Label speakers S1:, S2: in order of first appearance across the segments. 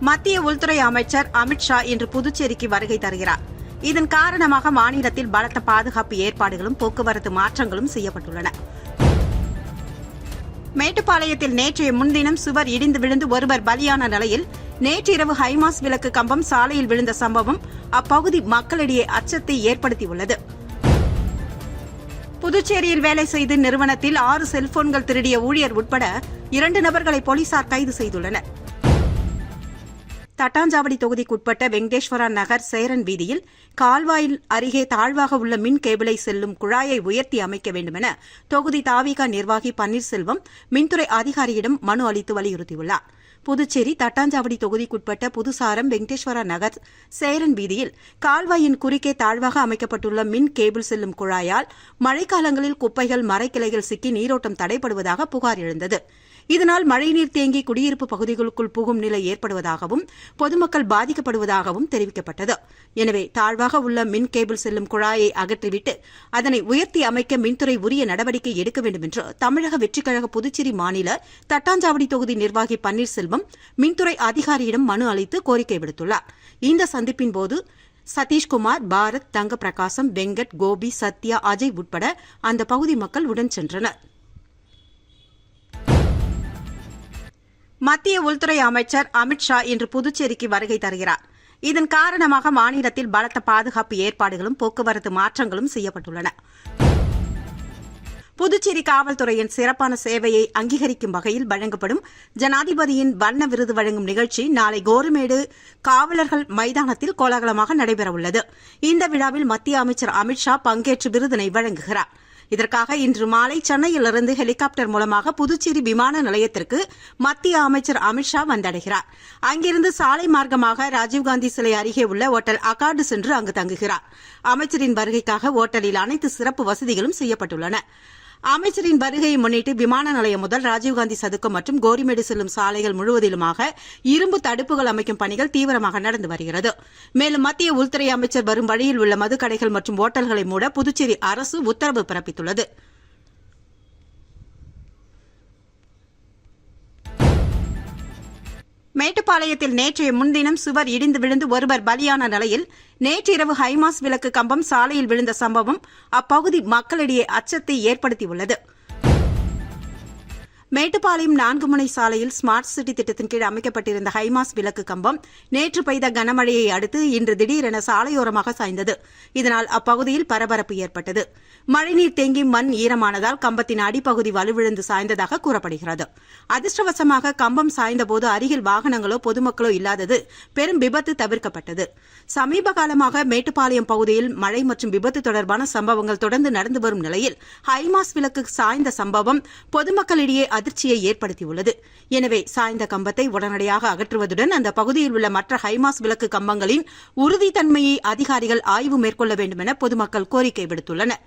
S1: மத்திய உள்துறை அமைச்சர் அமித் ஷா இன்று புதுச்சேரிக்கு வருகை தருகிறார். இதன் காரணமாக மாநிலத்தில் பலத்த பாதுகாப்பு ஏற்பாடுகளும் போக்குவரத்து மாற்றங்களும் செய்யப்பட்டுள்ளன. மேட்டுப்பாளையத்தில் நேற்றைய முன்தினம் சுவர் இடிந்து விழுந்து ஒருவர் பலியான நிலையில் நேற்றிரவு ஹைமாஸ் விளக்கு கம்பம் சாலையில் விழுந்த சம்பவம் அப்பகுதி மக்களிடையே அச்சத்தை ஏற்படுத்தியுள்ளது. புதுச்சேரியில் வேலை செய்து நிறுவனத்தில் 6 செல்போன்கள் திருடிய ஊழியர் உட்பட 2 நபர்களை போலீசார் கைது செய்துள்ளனர். தட்டாஞ்சாவடி தொகுதிக்குட்பட்ட வெங்கடேஸ்வரா நகர் சேரன் வீதியில் கால்வாயில் அருகே தாழ்வாக உள்ள மின் கேபிளை செல்லும் குழாயை உயர்த்தி அமைக்க வேண்டுமென தொகுதி தாவிக நிர்வாகி பன்னீர்செல்வம் மின்துறை அதிகாரியிடம் மனு அளித்து வலியுறுத்தியுள்ளார். புதுச்சேரி தட்டாஞ்சாவடி தொகுதிக்குட்பட்ட புதுசாரம் வெங்கடேஸ்வரா நகர் சேரன் வீதியில் கால்வாயின் குறுக்கே தாழ்வாக அமைக்கப்பட்டுள்ள மின் கேபிள் செல்லும் குழாயால் மழைக்காலங்களில் குப்பைகள் மரக்கிளைகள் சிக்கி நீரோட்டம் தடைபடுவதாக புகார் எழுந்தது. இதனால் மழைநீர் தேங்கி குடியிருப்பு பகுதிகளுக்குள் புகும் நிலை ஏற்படுவதாகவும் பொதுமக்கள் பாதிக்கப்படுவதாகவும் தெரிவிக்கப்பட்டது. எனவே தாழ்வாக உள்ள மின் கேபிள் செல்லும் குழாயை அகற்றிவிட்டு அதனை உயர்த்தி அமைக்க மின்துறை உரிய நடவடிக்கை எடுக்க வேண்டும் என்று தமிழக வெற்றிக்கழக புதுச்சேரி மாநில தட்டாஞ்சாவடி தொகுதி நிர்வாகி பன்னீர்செல்வம் மின்துறை அதிகாரியிடம் மனு அளித்து கோரிக்கை விடுத்துள்ளார். இந்த சந்திப்பின்போது சதீஷ்குமார், பாரத், தங்க பிரகாசம், வெங்கட், கோபி, சத்யா, அஜய் உட்பட அந்த பகுதி மக்கள் உடன் சென்றனர். மத்திய உள்துறை அமைச்சர் அமித் ஷா இன்று புதுச்சேரிக்கு வருகை தருகிறார். இதன் காரணமாக மாநிலத்தில் பலத்த பாதுகாப்பு ஏற்பாடுகளும் போக்குவரத்து மாற்றங்களும் செய்யப்பட்டுள்ளன. புதுச்சேரி காவல்துறையின் சிறப்பான சேவையை அங்கீகரிக்கும் வகையில் வழங்கப்படும் ஜனாதிபதியின் வண்ண விருது வழங்கும் நிகழ்ச்சி நாளை கோரிமேடு காவலர்கள் மைதானத்தில் கோலாகலமாக நடைபெறவுள்ளது. இந்த விழாவில் மத்திய அமைச்சர் அமித் ஷா பங்கேற்று விருதினை வழங்குகிறார். இதற்காக இன்று மாலை சென்னையிலிருந்து ஹெலிகாப்டர் மூலமாக புதுச்சேரி விமான நிலையத்திற்கு மத்திய அமைச்சர் அமித் ஷா வந்தடைகிறார். அங்கிருந்து சாலை மார்க்கமாக ராஜீவ்காந்தி சிலை அருகே உள்ள ஓட்டல் அகார்டு சென்று அங்கு தங்குகிறார். அமைச்சரின் வருகைக்காக ஓட்டலில் அனைத்து சிறப்பு வசதிகளும் செய்யப்பட்டுள்ளன. அமைச்சரின் வருகையை முன்னிட்டு விமான நிலையம் முதல் ராஜீவ்காந்தி சதுக்கம் மற்றும் கோரிமேடு செல்லும் சாலைகள் முழுவதிலுமாக இரும்பு தடுப்புகள் அமைக்கும் பணிகள் தீவிரமாக நடந்து வருகிறது. மேலும் மத்திய உள்துறை அமைச்சர் வரும் வழியில் உள்ள மதுக்கடைகள் மற்றும் ஓட்டல்களை மூட புதுச்சேரி அரசு உத்தரவு பிறப்பித்துள்ளது. மேட்டுப்பாளையத்தில் நேற்றைய முன்தினம் சுவர் இடிந்து விழுந்து ஒருவர் பலியான நிலையில் நேற்றிரவு ஹைமாஸ் விளக்கு கம்பம் சாலையில் விழுந்த சம்பவம் அப்பகுதி மக்களிடையே அச்சத்தை ஏற்படுத்தியுள்ளது. மேட்டுப்பாளையம் 4 முனை சாலையில் ஸ்மார்ட் சிட்டி திட்டத்தின் கீழ் அமைக்கப்பட்டிருந்த ஹைமாஸ் விளக்கு கம்பம் நேற்று பெய்த கனமழையை அடுத்து இன்று திடீரென சாலையோரமாக சாய்ந்தது. இதனால் அப்பகுதியில் பரபரப்பு ஏற்பட்டது. மழைநீர் தேங்கி மண் ஈரமானதால் கம்பத்தின் அடிப்பகுதி வலுவிழந்து சாய்ந்ததாக கூறப்படுகிறது. அதிர்ஷ்டவசமாக கம்பம் சாய்ந்தபோது அருகில் வாகனங்களோ பொதுமக்களோ இல்லாதது பெரும் விபத்து தவிர்க்கப்பட்டது. சமீப காலமாக மேட்டுப்பாளையம் பகுதியில் மழை மற்றும் விபத்து தொடர்பான சம்பவங்கள் தொடர்ந்து நடந்து வரும் நிலையில் ஹைமாஸ் விளக்கு சாய்ந்த சம்பவம் பொதுமக்களிடையே அதிர்ச்சியை ஏற்படுத்தியுள்ளது. எனவே சாய்ந்த கம்பத்தை உடனடியாக அகற்றுவதுடன் அந்த பகுதியில் உள்ள மற்ற ஹைமாஸ் விளக்கு கம்பங்களின் உறுதித்தன்மையை அதிகாரிகள் ஆய்வு மேற்கொள்ள வேண்டும் என பொதுமக்கள் கோரிக்கை விடுத்துள்ளனர்.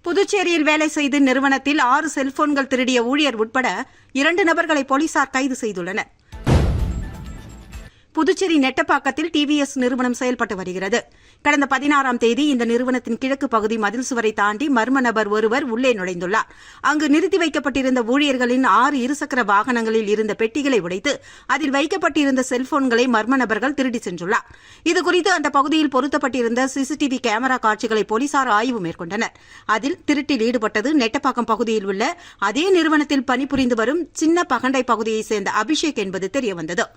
S1: புதுச்சேரியில் வேலை செய்து நிறுவனத்தில் 6 செல்போன்கள் திருடிய ஊழியர் உட்பட 2 நபர்களை போலீசார் கைது செய்துள்ளனர். புதுச்சேரி நெட்டப்பாக்கத்தில் டிவிஎஸ் நிறுவனம் செயல்பட்டு வருகிறது. கடந்த 16ஆம் தேதி இந்த நிறுவனத்தின் கிழக்கு பகுதி மதில் சுவரை தாண்டி மர்ம நபர் ஒருவர் உள்ளே நுழைந்துள்ளார். அங்கு நிறுத்தி வைக்கப்பட்டிருந்த ஊழியர்களின் 6 இருசக்கர வாகனங்களில் இருந்த பெட்டிகளை உடைத்து அதில் வைக்கப்பட்டிருந்த செல்போன்களை மர்ம நபர்கள் திருடி சென்றுள்ளார். இதுகுறித்து அந்த பகுதியில் பொருத்தப்பட்டிருந்த சிசிடிவி கேமரா காட்சிகளை போலீசார் ஆய்வு மேற்கொண்டனர். அதில் திருட்டில் ஈடுபட்டது நெட்டப்பாக்கம் பகுதியில் உள்ள அதே நிறுவனத்தில் பணிபுரிந்து வரும் சின்ன பகண்டை பகுதியைச் சேர்ந்த அபிஷேக் என்பது தெரியவந்தது.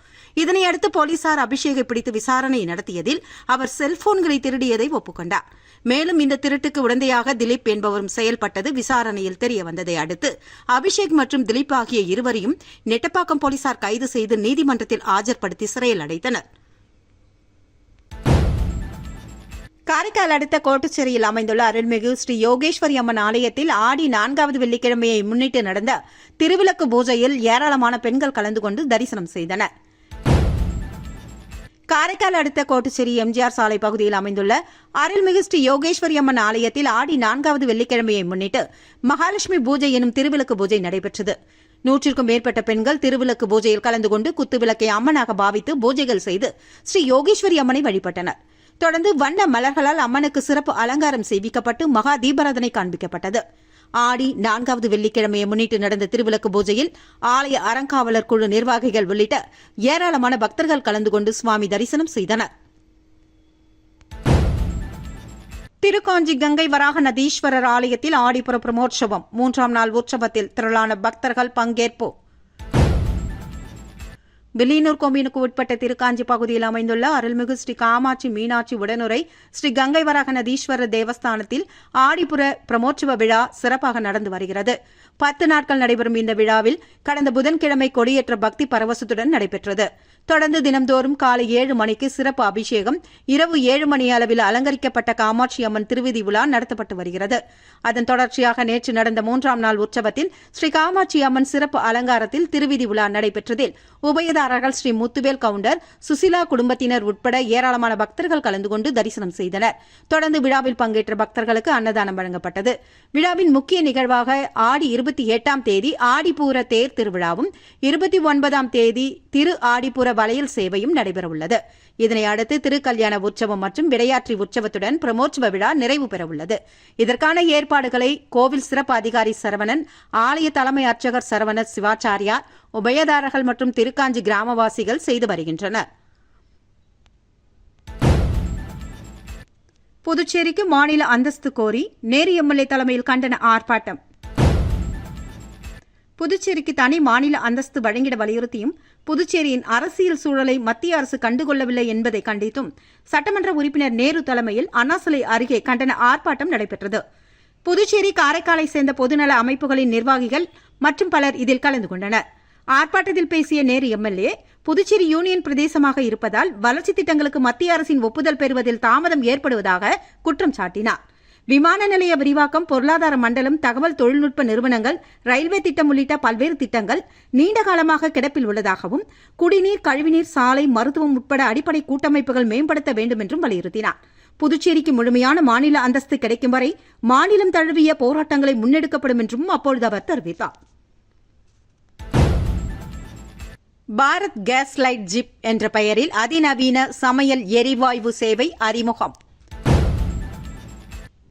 S1: இதனையடுத்து போலீசார் அபிஷேகை பிடித்து விசாரணை நடத்தியதில் அவர் செல்போன்களை திருடியதை ஒப்புக்கொண்டார். மேலும் இந்த திருட்டுக்கு உடந்தையாக திலீப் என்பவரும் செயல்பட்டது விசாரணையில் தெரியவந்ததை அடுத்து அபிஷேக் மற்றும் திலீப் ஆகிய இருவரையும் நெட்டப்பாக்கம் போலீசார் கைது செய்து நீதிமன்றத்தில் ஆஜர்படுத்தி சிறையில் அடைத்தனர். காரைக்கால் அடுத்த கோட்டுச்சேரியில் அமைந்துள்ள அருள்மிகு ஸ்ரீ யோகேஸ்வரி அம்மன் ஆலயத்தில் ஆடி 4வது வெள்ளிக்கிழமையை முன்னிட்டு நடந்த திருவிளக்கு பூஜையில் ஏராளமான பெண்கள் கலந்து கொண்டு தரிசனம் செய்தனர். காரைக்கால் அடுத்த கோட்டுச்சேரி எம்ஜிஆர் சாலை பகுதியில் அமைந்துள்ள அருள்மிகு ஸ்ரீ யோகேஸ்வரி அம்மன் ஆலயத்தில் ஆடி 4வது வெள்ளிக்கிழமையை முன்னிட்டு மகாலட்சுமி பூஜை எனும் திருவிளக்கு பூஜை நடைபெற்றது. 100க்கும் மேற்பட்ட பெண்கள் திருவிளக்கு பூஜையில் கலந்து கொண்டு குத்துவிளக்கை அம்மனாக பாவித்து பூஜைகள் செய்து ஸ்ரீ யோகேஸ்வரி அம்மனை வழிபட்டனர். தொடர்ந்து வண்ண மலர்களால் அம்மனுக்கு சிறப்பு அலங்காரம் செய்விக்கப்பட்டு மகா தீபாராதனை காண்பிக்கப்பட்டது. ஆடி 4வது வெள்ளிக்கிழமையை முன்னிட்டு நடந்த திருவிளக்கு பூஜையில் ஆலய அறங்காவலர் குழு நிர்வாகிகள் உள்ளிட்ட ஏராளமான பக்தர்கள் கலந்து கொண்டு சுவாமி தரிசனம் செய்தனர். திருக்காஞ்சி கங்கை வராக நதீஸ்வரர் ஆலயத்தில் ஆடிப்புற பிரமோற்சவம் 3ஆம் நாள் உற்சவத்தில் திரளான பக்தர்கள் பங்கேற்பு. வில்லியனூர் கொம்யூனுக்கு உட்பட்ட திருக்காஞ்சி பகுதியில் அமைந்துள்ள அருள்மிகு ஸ்ரீ காமாட்சி மீனாட்சி உடனுரை ஸ்ரீ கங்கை வராக நதீஸ்வரர் தேவஸ்தானத்தில் ஆடிப்புற பிரமோற்சவ விழா சிறப்பாக நடந்து வருகிறது. 10 நாட்கள் நடைபெறும் இந்த விழாவில் கடந்த புதன்கிழமை கொடியேற்ற பக்தி பரவசத்துடன் நடைபெற்றது. தொடர்ந்து தினம்தோறும் காலை 7 மணிக்கு சிறப்பு அபிஷேகம், இரவு 7 மணி அளவில் அலங்கரிக்கப்பட்ட காமாட்சி அம்மன் திருவிதி விழா நடத்தப்பட்டு வருகிறது. அதன் தொடர்ச்சியாக நேற்று நடந்த 3ஆம் நாள் உற்சவத்தில் ஸ்ரீ காமாட்சி அம்மன் சிறப்பு அலங்காரத்தில் திருவிதி விழா நடைபெற்றதில் உபயதாரர்கள் ஸ்ரீ முத்துவேல் கவுண்டர், சுசிலா குடும்பத்தினர் உட்பட ஏராளமான பக்தர்கள் கலந்து கொண்டு தரிசனம் செய்தனர். தொடர்ந்து விழாவில் பங்கேற்ற பக்தர்களுக்கு அன்னதானம் வழங்கப்பட்டது. விழாவின் முக்கிய நிகழ்வாக ஆடி 28ஆம் தேதி ஆடிப்பூர தேர் திருவிழாவும் 29ஆம் தேதி திரு ஆடிப்புற வளையல் சேவையும் நடைபெறவுள்ளது. இதனை அடுத்து திருக்கல்யாண உற்சவம் மற்றும் விடையாற்றி உற்சவத்துடன் பிரமோற்சவ விழா நிறைவு பெறவுள்ளது. இதற்கான ஏற்பாடுகளை கோவில் சிறப்பு அதிகாரி சரவணன், ஆலய தலைமை அர்ச்சகர் சரவணன் சிவாச்சாரியார், உபயதாரர்கள் மற்றும் திருக்காஞ்சி கிராமவாசிகள் செய்து வருகின்றனர். புதுச்சேரிக்கு மாநில அந்தஸ்து கோரி நேரு எம்எல்ஏ தலைமையில் கண்டன ஆர்ப்பாட்டம். புதுச்சேரிக்கு தனி மாநில அந்தஸ்து வழங்கிட வலியுறுத்தியும் புதுச்சேரியின் அரசியல் சூழலை மத்திய அரசு கண்டுகொள்ளவில்லை என்பதை கண்டித்தும் சட்டமன்ற உறுப்பினர் நேரு தலைமையில் அண்ணாசிலை அருகே கண்டன ஆர்ப்பாட்டம் நடைபெற்றது. புதுச்சேரி, காரைக்காலை சேர்ந்த பொதுநல அமைப்புகளின் நிர்வாகிகள் மற்றும் பலர் இதில் கலந்து கொண்டனர். ஆர்ப்பாட்டத்தில் பேசிய நேரு எம்எல்ஏ, புதுச்சேரி யூனியன் பிரதேசமாக இருப்பதால் வளர்ச்சி திட்டங்களுக்கு மத்திய அரசின் ஒப்புதல் பெறுவதில் தாமதம் ஏற்படுவதாக குற்றம் சாட்டினார். விமான நிலைய விரிவாக்கம், பொருளாதார மண்டலம், தகவல் தொழில்நுட்ப நிறுவனங்கள், ரயில்வே திட்டம் உள்ளிட்ட பல்வேறு திட்டங்கள் நீண்ட காலமாக கிடப்பில் உள்ளதாகவும், குடிநீர், கழிவுநீர், சாலை, மருத்துவம் உட்பட அடிப்படை கூட்டமைப்புகள் மேம்படுத்த வேண்டும் என்றும் வலியுறுத்தினார். புதுச்சேரிக்கு முழுமையான மாநில அந்தஸ்து கிடைக்கும் வரை மாநிலம் தழுவிய போராட்டங்களை முன்னெடுக்கப்படும் என்றும் அப்பொழுது அவர் தெரிவித்தார். பாரத் கேஸ் லைட் ஜிப் என்ற பெயரில் அதிநவீன சமையல் எரிவாயு சேவை அறிமுகம்.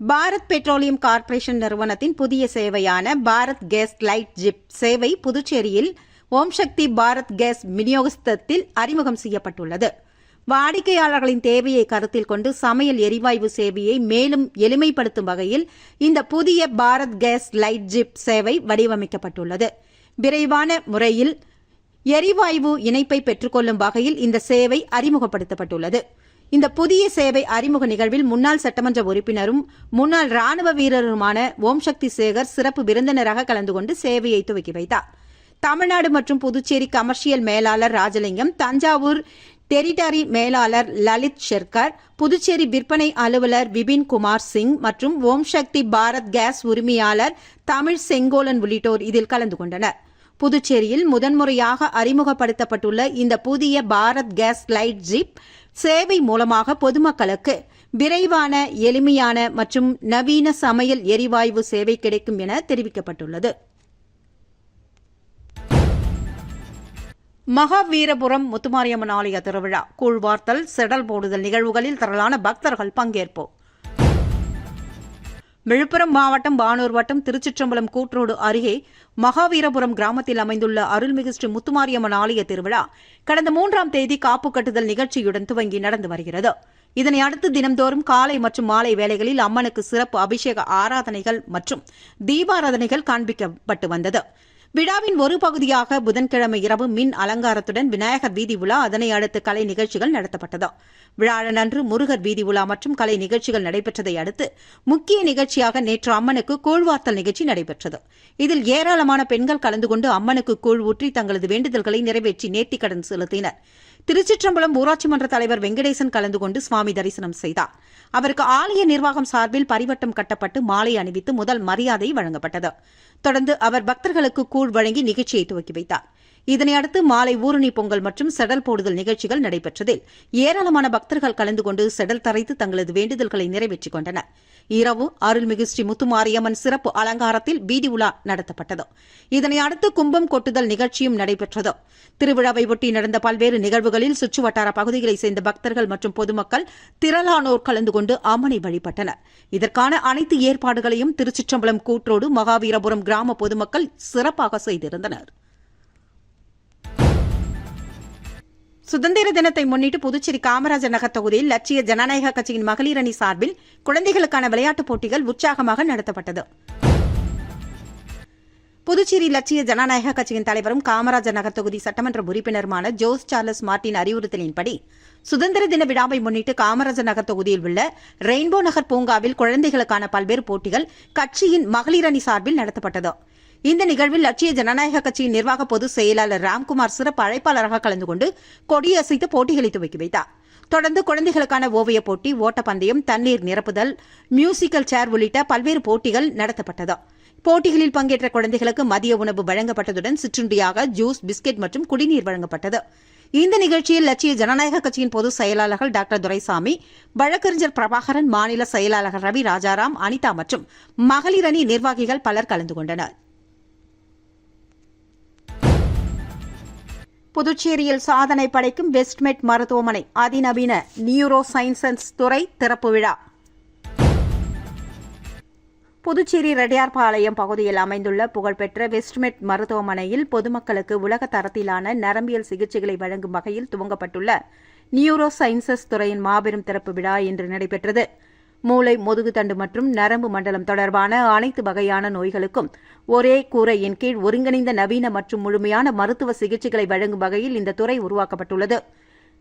S1: பாரத் பெட்ரோலியம் கார்ப்பரேஷன் நிறுவனத்தின் புதிய சேவையான பாரத் கேஸ் லைட் ஜிப் சேவை புதுச்சேரியில் ஓம் சக்தி பாரத் கேஸ் விநியோகஸ்தத்தில் அறிமுகம் செய்யப்பட்டுள்ளது. வாடிக்கையாளர்களின் தேவையை கருத்தில் கொண்டு சமையல் எரிவாயு சேவையை மேலும் எளிமைப்படுத்தும் வகையில் இந்த புதிய பாரத் கேஸ் லைட் ஜிப் சேவை வடிவமைக்கப்பட்டுள்ளது. விரைவான முறையில் எரிவாயு இணைப்பை பெற்றுக்கொள்ளும் வகையில் இந்த சேவை அறிமுகப்படுத்தப்பட்டுள்ளது. இந்த புதிய சேவை அறிமுக நிகழ்வில் முன்னாள் சட்டமன்ற உறுப்பினரும் முன்னாள் ராணுவ வீரருமான ஓம் சக்தி சேகர் சிறப்பு விருந்தினராக கலந்து கொண்டு சேவையை துவக்கி வைத்தார். தமிழ்நாடு மற்றும் புதுச்சேரி கமர்ஷியல் மேலாளர் ராஜலிங்கம், தஞ்சாவூர் டெரிட்டரி மேலாளர் லலித் ஷெர்கர், புதுச்சேரி விற்பனை அலுவலர் விபின் குமார் சிங் மற்றும் ஓம் சக்தி பாரத் கேஸ் உரிமையாளர் தமிழ் செங்கோலன் உள்ளிட்டோர் இதில் கலந்து கொண்டனர். புதுச்சேரியில் முதன்முறையாக அறிமுகப்படுத்தப்பட்டுள்ள இந்த புதிய பாரத் கேஸ் லைட் ஜிப் சேவை மூலமாக பொதுமக்களுக்கு விரைவான, எளிமையான மற்றும் நவீன சமையல் எரிவாயு சேவை கிடைக்கும் என தெரிவிக்கப்பட்டுள்ளது. மகாவீரபுரம் முத்துமாரியம்மன் ஆலய திருவிழா கூழ்வார்த்தல், செடல் போடுதல் நிகழ்வுகளில் திரளான பக்தர்கள் பங்கேற்பு. விழுப்புரம் மாவட்டம் பானூர் வட்டம் திருச்சிற்றம்பலம் கூற்றோடு அருகே மகாவீரபுரம் கிராமத்தில் அமைந்துள்ள அருள்மிகு ஸ்ரீ முத்துமாரியம்மன் ஆலய திருவிழா கடந்த 3ஆம் தேதி காப்பு கட்டுதல் நிகழ்ச்சியுடன் துவங்கி நடந்து வருகிறது. இதனை அடுத்து தினம்தோறும் காலை மற்றும் மாலை வேளைகளில் அம்மனுக்கு சிறப்பு அபிஷேக ஆராதனைகள் மற்றும் தீபாராதனைகள் காண்பிக்கப்பட்டு வந்தது. விழாவின் ஒரு பகுதியாக புதன்கிழமை இரவு மின் அலங்காரத்துடன் விநாயகர் வீதி உலா, அதனை அடுத்து கலை நிகழ்ச்சிகள் நடத்தப்பட்டது. விழாவினன்று முருகர் வீதி உலா மற்றும் கலை நிகழ்ச்சிகள் நடைபெற்றதை அடுத்து முக்கிய நிகழ்ச்சியாக நேற்று அம்மனுக்கு கூழ்வார்த்தல் நிகழ்ச்சி நடைபெற்றது. இதில் ஏராளமான பெண்கள் கலந்து கொண்டு அம்மனுக்கு கூழ் ஊற்றி தங்களது வேண்டுதல்களை நிறைவேற்றி நேர்த்திக்கடன் செலுத்தினர். திருச்சிற்றம்பலம் ஊராட்சி மன்ற தலைவர் வெங்கடேசன் கலந்து கொண்டு சுவாமி தரிசனம் செய்தார். அவருக்கு ஆலய நிர்வாகம் சார்பில் பரிவட்டம் கட்டப்பட்டு மாலை அணிவித்து முதல் மரியாதை வழங்கப்பட்டது. தொடர்ந்து அவர் பக்தர்களுக்கு கூழ் வழங்கி நிகழ்ச்சியை துவக்கி வைத்தார். இதனையடுத்து மாலை ஊரணி பொங்கல் மற்றும் செடல் போடுதல் நிகழ்ச்சிகள் நடைபெற்றதில் ஏராளமான பக்தர்கள் கலந்து கொண்டு செடல் தரைத்து தங்களது வேண்டுதல்களை நிறைவேற்றிக் கொண்டனர். இரவு அருள்மிகு ஸ்ரீ முத்துமாரியம்மன் சிறப்பு அலங்காரத்தில் வீதி உலா நடத்தப்பட்டது. இதனை அடுத்து கும்பம் கொட்டுதல் நிகழ்ச்சியும் நடைபெற்றது. திருவிழாவை ஒட்டி நடந்த பல்வேறு நிகழ்வுகளில் சுற்றுவட்டார பகுதிகளைச் சேர்ந்த பக்தர்கள் மற்றும் பொதுமக்கள் திரளானோர் கலந்து கொண்டு அம்மனை வழிபட்டனர். இதற்கான அனைத்து ஏற்பாடுகளையும் திருச்சிற்றம்பலம் கூற்றோடு மகாவீரபுரம் கிராம பொதுமக்கள் சிறப்பாக செய்திருந்தனர். சுதந்திர தினத்தை முன்னிட்டு புதுச்சேரி காமராஜர் நகர் தொகுதியில் லட்சிய ஜனநாயக கட்சியின் மகளிர் அணி சார்பில் குழந்தைகளுக்கான விளையாட்டுப் போட்டிகள் உற்சாகமாக நடத்தப்பட்டது. புதுச்சேரி லட்சிய ஜனநாயக கட்சியின் தலைவரும் காமராஜர் நகர் தொகுதி சட்டமன்ற உறுப்பினருமான ஜோஸ் சார்லஸ் மார்டின் அறிவுறுத்தலின்படி சுதந்திர தின விழாவை முன்னிட்டு காமராஜர் நகர் தொகுதியில் உள்ள ரெயின்போ நகர் பூங்காவில் குழந்தைகளுக்கான பல்வேறு போட்டிகள் கட்சியின் மகளிர் அணி சார்பில் நடத்தப்பட்டது. இந்த நிகழ்வில் லட்சிய ஜனநாயக கட்சியின் நிர்வாக பொதுச் செயலாளர் ராம்குமார் சிறப்பு அழைப்பாளராக கலந்து கொண்டு கொடியசைத்து போட்டிகளை துவக்கி வைத்தார். தொடர்ந்து குழந்தைகளுக்கான ஓவியப் போட்டி, ஓட்டப்பந்தயம், தண்ணீர் நிரப்புதல், மியூசிக்கல் சேர் உள்ளிட்ட பல்வேறு போட்டிகள் நடத்தப்பட்டது. போட்டிகளில் பங்கேற்ற குழந்தைகளுக்கு மதிய உணவு வழங்கப்பட்டதுடன் சிற்றுண்டியாக ஜூஸ், பிஸ்கெட் மற்றும் குடிநீர் வழங்கப்பட்டது. இந்த நிகழ்ச்சியில் லட்சிய ஜனநாயக கட்சியின் பொதுச் செயலாளர்கள் டாக்டர் துரைசாமி, வழக்கறிஞர் பிரபாகரன், மாநில செயலாளர்கள் ரவி ராஜாராம், அனிதா மற்றும் மகளிர் அணி நிர்வாகிகள் பலர் கலந்து கொண்டனர். புதுச்சேரியில் சாதனை படைக்கும் வெஸ்ட்மெட் மருத்துவமனை அதிநவீன நியூரோ சயின்சஸ் துறை திறப்பு விழா. புதுச்சேரி ரெட்டியார்பாளையம் பகுதியில் அமைந்துள்ள புகழ்பெற்ற வெஸ்ட்மெட் மருத்துவமனையில் பொதுமக்களுக்கு உலக தரத்திலான நரம்பியல் சிகிச்சைகளை வழங்கும் வகையில் துவங்கப்பட்டுள்ள நியூரோ சயின்சஸ் துறையின் மாபெரும் திறப்பு விழா இன்று நடைபெற்றது. மூளை, முதுகுத்தண்டு மற்றும் நரம்பு மண்டலம் தொடர்பான அனைத்து வகையான நோய்களுக்கும் ஒரே கூரையின் கீழ் ஒருங்கிணைந்த நவீன மற்றும் முழுமையான மருத்துவ சிகிச்சைகளை வழங்கும் வகையில் இந்த துறை உருவாக்கப்பட்டுள்ளது.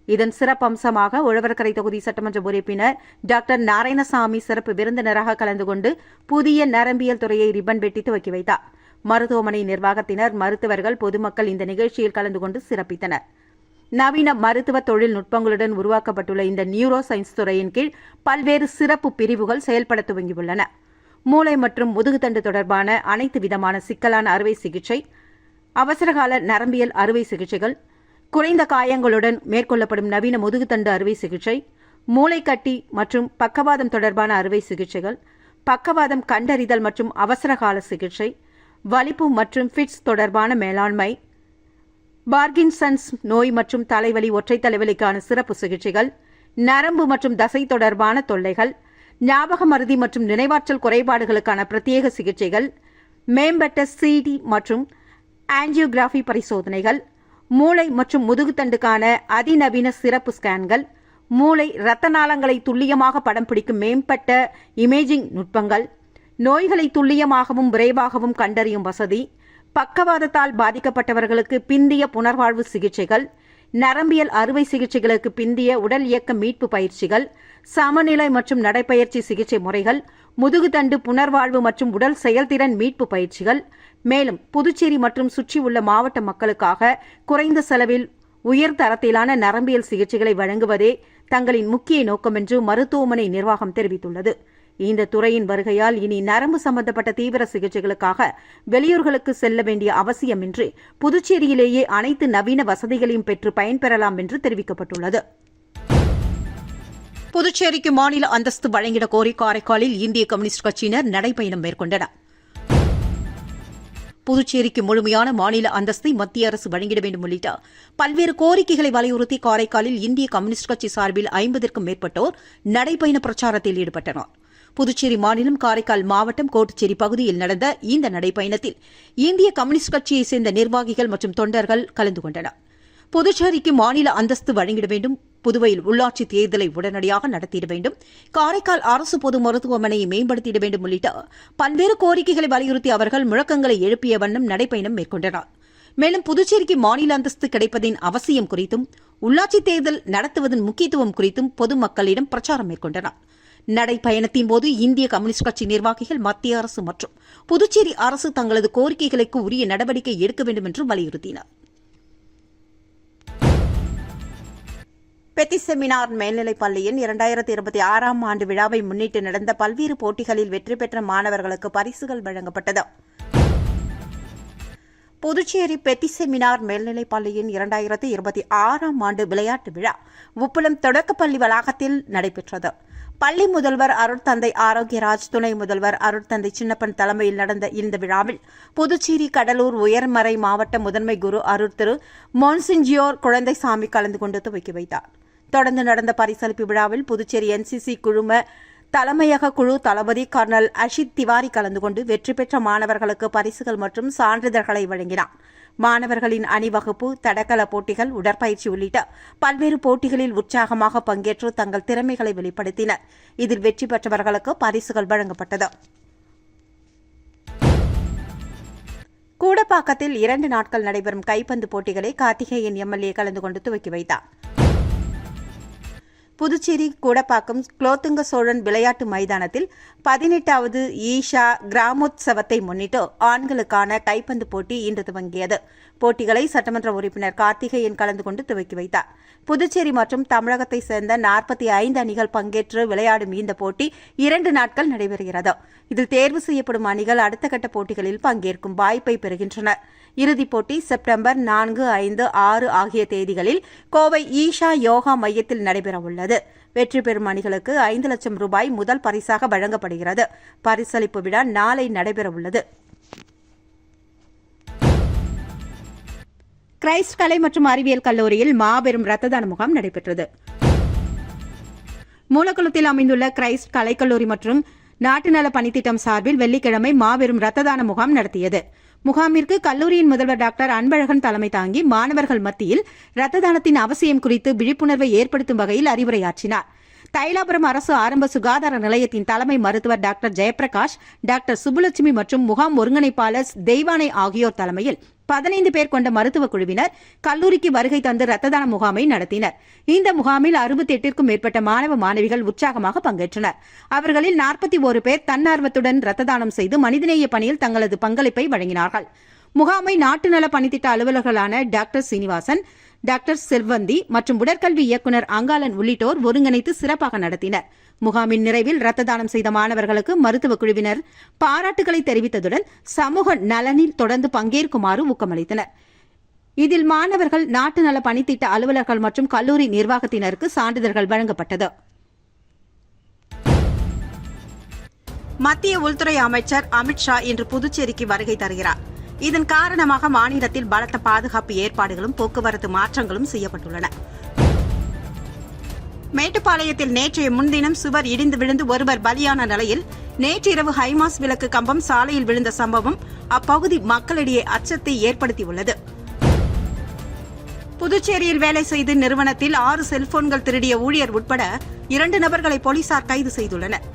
S1: இதன் சிறப்பம்சமாக உழவர்கரை தொகுதி சட்டமன்ற உறுப்பினர் டாக்டர் நாராயணசாமி சிறப்பு விருந்தினராக கலந்து கொண்டு புதிய நரம்பியல் துறையை ரிப்பன் வெட்டி துவக்கி வைத்தார். மருத்துவமனை நிர்வாகத்தினர், மருத்துவர்கள், பொதுமக்கள் இந்த நிகழ்ச்சியில் கலந்து கொண்டு சிறப்பித்தனர். நவீன மருத்துவ தொழில்நுட்பங்களுடன் உருவாக்கப்பட்டுள்ள இந்த நியூரோ சயின்ஸ் துறையின் கீழ் பல்வேறு சிறப்பு பிரிவுகள் செயல்பட துவங்கியுள்ளன. மூளை மற்றும் முதுகுத்தண்டு தொடர்பான அனைத்து விதமான சிக்கலான அறுவை சிகிச்சை, அவசரகால நரம்பியல் அறுவை சிகிச்சைகள், குறைந்த காயங்களுடன் மேற்கொள்ளப்படும் நவீன முதுகுத்தண்டு அறுவை சிகிச்சை, மூளைக்கட்டி மற்றும் பக்கவாதம் தொடர்பான அறுவை சிகிச்சைகள், பக்கவாதம் கண்டறிதல் மற்றும் அவசரகால சிகிச்சை, வலிப்பு மற்றும் ஃபிட்ஸ் தொடர்பான மேலாண்மை, பார்கின்சன்ஸ் நோய் மற்றும் தலைவலி, ஒற்றை தலைவலிக்கான சிறப்பு சிகிச்சைகள், நரம்பு மற்றும் தசை தொடர்பான தொல்லைகள், ஞாபக மருதி மற்றும் நினைவாற்றல் குறைபாடுகளுக்கான பிரத்யேக சிகிச்சைகள், மேம்பட்ட சிடி மற்றும் ஆஞ்சியோகிராஃபி பரிசோதனைகள், மூளை மற்றும் முதுகுத்தண்டுக்கான அதிநவீன சிறப்பு ஸ்கேன்கள், மூளை இரத்த நாளங்களை துல்லியமாக படம் பிடிக்கும் மேம்பட்ட இமேஜிங் நுட்பங்கள், நோய்களை துல்லியமாகவும் விரைவாகவும் கண்டறியும் வசதி, பக்கவாதத்தால் பாதிக்கப்பட்டவர்களுக்கு பிந்திய புனர்வாழ்வு சிகிச்சைகள், நரம்பியல் அறுவை சிகிச்சைகளுக்கு பிந்திய உடல் இயக்க மீட்பு பயிற்சிகள், சமநிலை மற்றும் நடைப்பயிற்சி சிகிச்சை முறைகள், முதுகுத்தண்டு புனர்வாழ்வு மற்றும் உடல் செயல்திறன் மீட்பு பயிற்சிகள். மேலும் புதுச்சேரி மற்றும் சுற்றியுள்ள மாவட்ட மக்களுக்காக குறைந்த செலவில் உயர் தரத்திலான நரம்பியல் சிகிச்சைகளை வழங்குவதே தங்களின் முக்கிய நோக்கம் என்று மருத்துவமனை நிர்வாகம் தெரிவித்துள்ளது. இந்த துறையின் வருகையால் இனி நரம்பு சம்பந்தப்பட்ட தீவிர சிகிச்சைகளுக்காக வெளியூர்களுக்கு செல்ல வேண்டிய அவசியமின்றி புதுச்சேரியிலேயே அனைத்து நவீன வசதிகளையும் பெற்று பயன்பெறலாம் என்று தெரிவிக்கப்பட்டுள்ளது. புதுச்சேரிக்கு மாநில அந்தஸ்து வழங்கிட கோரி காரைக்காலில் இந்திய கம்யூனிஸ்ட் கட்சியினர் நடைபயணம் மேற்கொண்டனர். புதுச்சேரிக்கு முழுமையான மாநில அந்தஸ்தை மத்திய அரசு வழங்கிட வேண்டும் உள்ளிட்ட பல்வேறு கோரிக்கைகளை வலியுறுத்தி காரைக்காலில் இந்திய கம்யூனிஸ்ட் கட்சி சார்பில் 50க்கும் மேற்பட்டோர் நடைபயண பிரச்சாரத்தில் ஈடுபட்டனர். புதுச்சேரி மாநிலம் காரைக்கால் மாவட்டம் கோட்டுச்சேரி பகுதியில் நடந்த இந்த நடைபயணத்தில் இந்திய கம்யூனிஸ்ட் கட்சியைச் சேர்ந்த நிர்வாகிகள் மற்றும் தொண்டர்கள் கலந்து கொண்டனர். புதுச்சேரிக்கு மாநில அந்தஸ்து வழங்கிட வேண்டும், புதுவையில் உள்ளாட்சி தேர்தலை உடனடியாக நடத்திட வேண்டும், காரைக்கால் அரசு பொது மருத்துவமனையை மேம்படுத்திட வேண்டும் உள்ளிட்ட பல்வேறு கோரிக்கைகளை வலியுறுத்தி அவர்கள் முழக்கங்களை எழுப்பிய வண்ணம் நடைபயணம் மேற்கொண்டனர். மேலும் புதுச்சேரிக்கு மாநில அந்தஸ்து கிடைப்பதின் அவசியம் குறித்தும் உள்ளாட்சி தேர்தல் நடத்துவதன் முக்கியத்துவம் குறித்தும் பொதுமக்களிடம் பிரச்சாரம் மேற்கொண்டனர். நடைபயணத்தின் போது இந்திய கம்யூனிஸ்ட் கட்சி நிர்வாகிகள் மத்திய அரசு மற்றும் புதுச்சேரி அரசு தங்களது கோரிக்கைகளுக்கு உரிய நடவடிக்கை எடுக்க வேண்டும் என்று வலியுறுத்தினர். பெத்தி செமினார் மேல்நிலைப் பள்ளியின் 2026ஆம் ஆண்டு விழாவை முன்னிட்டு நடந்த பல்வேறு போட்டிகளில் வெற்றி பெற்ற மாணவர்களுக்கு பரிசுகள் வழங்கப்பட்டது. புதுச்சேரி பெத்தி செமினார் மேல்நிலைப் பள்ளியின் 2026ஆம் ஆண்டு விளையாட்டு விழா உப்புளம் தொடக்கப்பள்ளி வளாகத்தில் நடைபெற்றது. பள்ளி முதல்வர் அருட்தந்தை ஆரோக்கியராஜ், துணை முதல்வர் அருட்தந்தை சின்னப்பன் தலைமையில் நடந்த இந்த விழாவில் புதுச்சேரி கடலூர் உயர்மறை மாவட்ட முதன்மை குரு அருட்திரு மோன்சிஞ்சியோர் குழந்தைசாமி கலந்து கொண்டு துவக்கி வைத்தார். தொடர்ந்து நடந்த பரிசளிப்பு விழாவில் புதுச்சேரி NCC குழும தலைமையக குழு தளபதி கர்னல் அஷித் திவாரி கலந்து கொண்டு வெற்றி பெற்ற மாணவர்களுக்கு பரிசுகள் மற்றும் சான்றிதழ்களை வழங்கினார். மாணவர்களின் அணிவகுப்பு, தடகள போட்டிகள், உடற்பயிற்சி உள்ளிட்ட பல்வேறு போட்டிகளில் உற்சாகமாக பங்கேற்று தங்கள் திறமைகளை வெளிப்படுத்தினர். இதில் வெற்றி பெற்றவர்களுக்கு பரிசுகள் வழங்கப்பட்டது. கூடப்பாக்கத்தில் 2 நாட்கள் நடைபெறும் கைப்பந்து போட்டிகளை கார்த்திகேயன் MLA கலந்து கொண்டு துவக்கி வைத்தார். புதுச்சேரி கூடப்பாக்கம் குலோத்துங்க சோழன் விளையாட்டு மைதானத்தில் 18வது ஈஷா கிராமோத்சவத்தை முன்னிட்டு ஆண்களுக்கான கைப்பந்து போட்டி இன்று துவங்கியது. போட்டிகளை சட்டமன்ற உறுப்பினர் கார்த்திகேயன் கலந்து கொண்டு துவக்கி வைத்தார். புதுச்சேரி மற்றும் தமிழகத்தைச் சேர்ந்த 45 அணிகள் பங்கேற்று விளையாடும் இந்த போட்டி 2 நாட்கள் நடைபெறுகிறது. இதில் தேர்வு செய்யப்படும் அணிகள் அடுத்த கட்ட போட்டிகளில் பங்கேற்கும் வாய்ப்பை பெறுகின்றனர். இறுதிப் போட்டி செப்டம்பர் 4, 5, 6 ஆகிய தேதிகளில் கோவை ஈஷா யோகா மையத்தில் நடைபெறவுள்ளது. வெற்றி பெறும் அணிகளுக்கு 5 லட்சம் ரூபாய் முதல் பரிசாக வழங்கப்படுகிறது. பரிசளிப்பு விழா நாளை நடைபெறவுள்ளது. கிரைஸ்ட் கலை மற்றும் அறிவியல் கல்லூரியில் மாபெரும் ரத்த தான முகாம் நடைபெற்றது. மூலக்குளத்தில் அமைந்துள்ள கிரைஸ்ட் கலைக்கல்லூரி மற்றும் நாட்டு நல பணித்திட்டம் சார்பில் வெள்ளிக்கிழமை மாபெரும் ரத்த தான முகாம் நடத்தியது. முகாமிற்கு கல்லூரியின் முதல்வர் டாக்டர் அன்பழகன் தலைமை தாங்கி மாணவர்கள் மத்தியில் ரத்த தானத்தின் அவசியம் குறித்து விழிப்புணர்வை ஏற்படுத்தும் வகையில் அறிவுரையாற்றினார். தைலாபுரம் அரசு ஆரம்ப சுகாதார நிலையத்தின் தலைமை மருத்துவர் டாக்டர் ஜெயபிரகாஷ், டாக்டர் சுப்புலட்சுமி மற்றும் முகாம் ஒருங்கிணைப்பாளர் தெய்வானை ஆகியோர் தலைமையில் 15 பேர் கொண்ட மருத்துவ குழுவினர் கல்லூரிக்கு வருகை தந்து ரத்த தான முகாமை நடத்தினர். இந்த முகாமில் 68க்கும் மேற்பட்ட மாணவ மாணவிகள் உற்சாகமாக பங்கேற்றனர். அவர்களில் 41 பேர் தன்னார்வத்துடன் ரத்த தானம் செய்து மனிதநேய பணியில் தங்களது பங்களிப்பை வழங்கினார்கள். முகாமை நாட்டு நல பணித்திட்ட அலுவலர்களான டாக்டர் சீனிவாசன், டாக்டர் செல்வந்தி மற்றும் உடற்கல்வி இயக்குநர் அங்காளன் உள்ளிட்டோர் ஒருங்கிணைத்து சிறப்பாக நடத்தினர். முகாமின் நிறைவில் ரத்த தானம் செய்த மாணவர்களுக்கு மருத்துவ குழுவினர் பாராட்டுகளை தெரிவித்ததுடன் சமூக நலனில் தொடர்ந்து பங்கேற்குமாறு ஊக்கமளித்தனர். இதில் மாணவர்கள், நாட்டு நல பணித்திட்ட அலுவலர்கள் மற்றும் கல்லூரி நிர்வாகத்தினருக்கு சான்றிதழ்கள் வழங்கப்பட்டது. மத்திய உள்துறை அமைச்சர் அமித்ஷா இன்று புதுச்சேரிக்கு வருகை தருகிறார். இதன் காரணமாக மாநிலத்தில் பலத்த பாதுகாப்பு ஏற்பாடுகளும் போக்குவரத்து மாற்றங்களும் செய்யப்பட்டுள்ளன. மேட்டுப்பாளையத்தில் நேற்றைய முன்தினம் சுவர் இடிந்து விழுந்து ஒருவர் பலியான நிலையில் நேற்றிரவு ஹைமாஸ் விளக்கு கம்பம் சாலையில் விழுந்த சம்பவம் அப்பகுதி மக்களிடையே அச்சத்தை ஏற்படுத்தியுள்ளது. புதுச்சேரியில் வேலை செய்து நிறுவனத்தில் 6 செல்போன்கள் திருடிய ஊழியர் உட்பட 2 நபர்களை போலீசார் கைது செய்துள்ளனர்.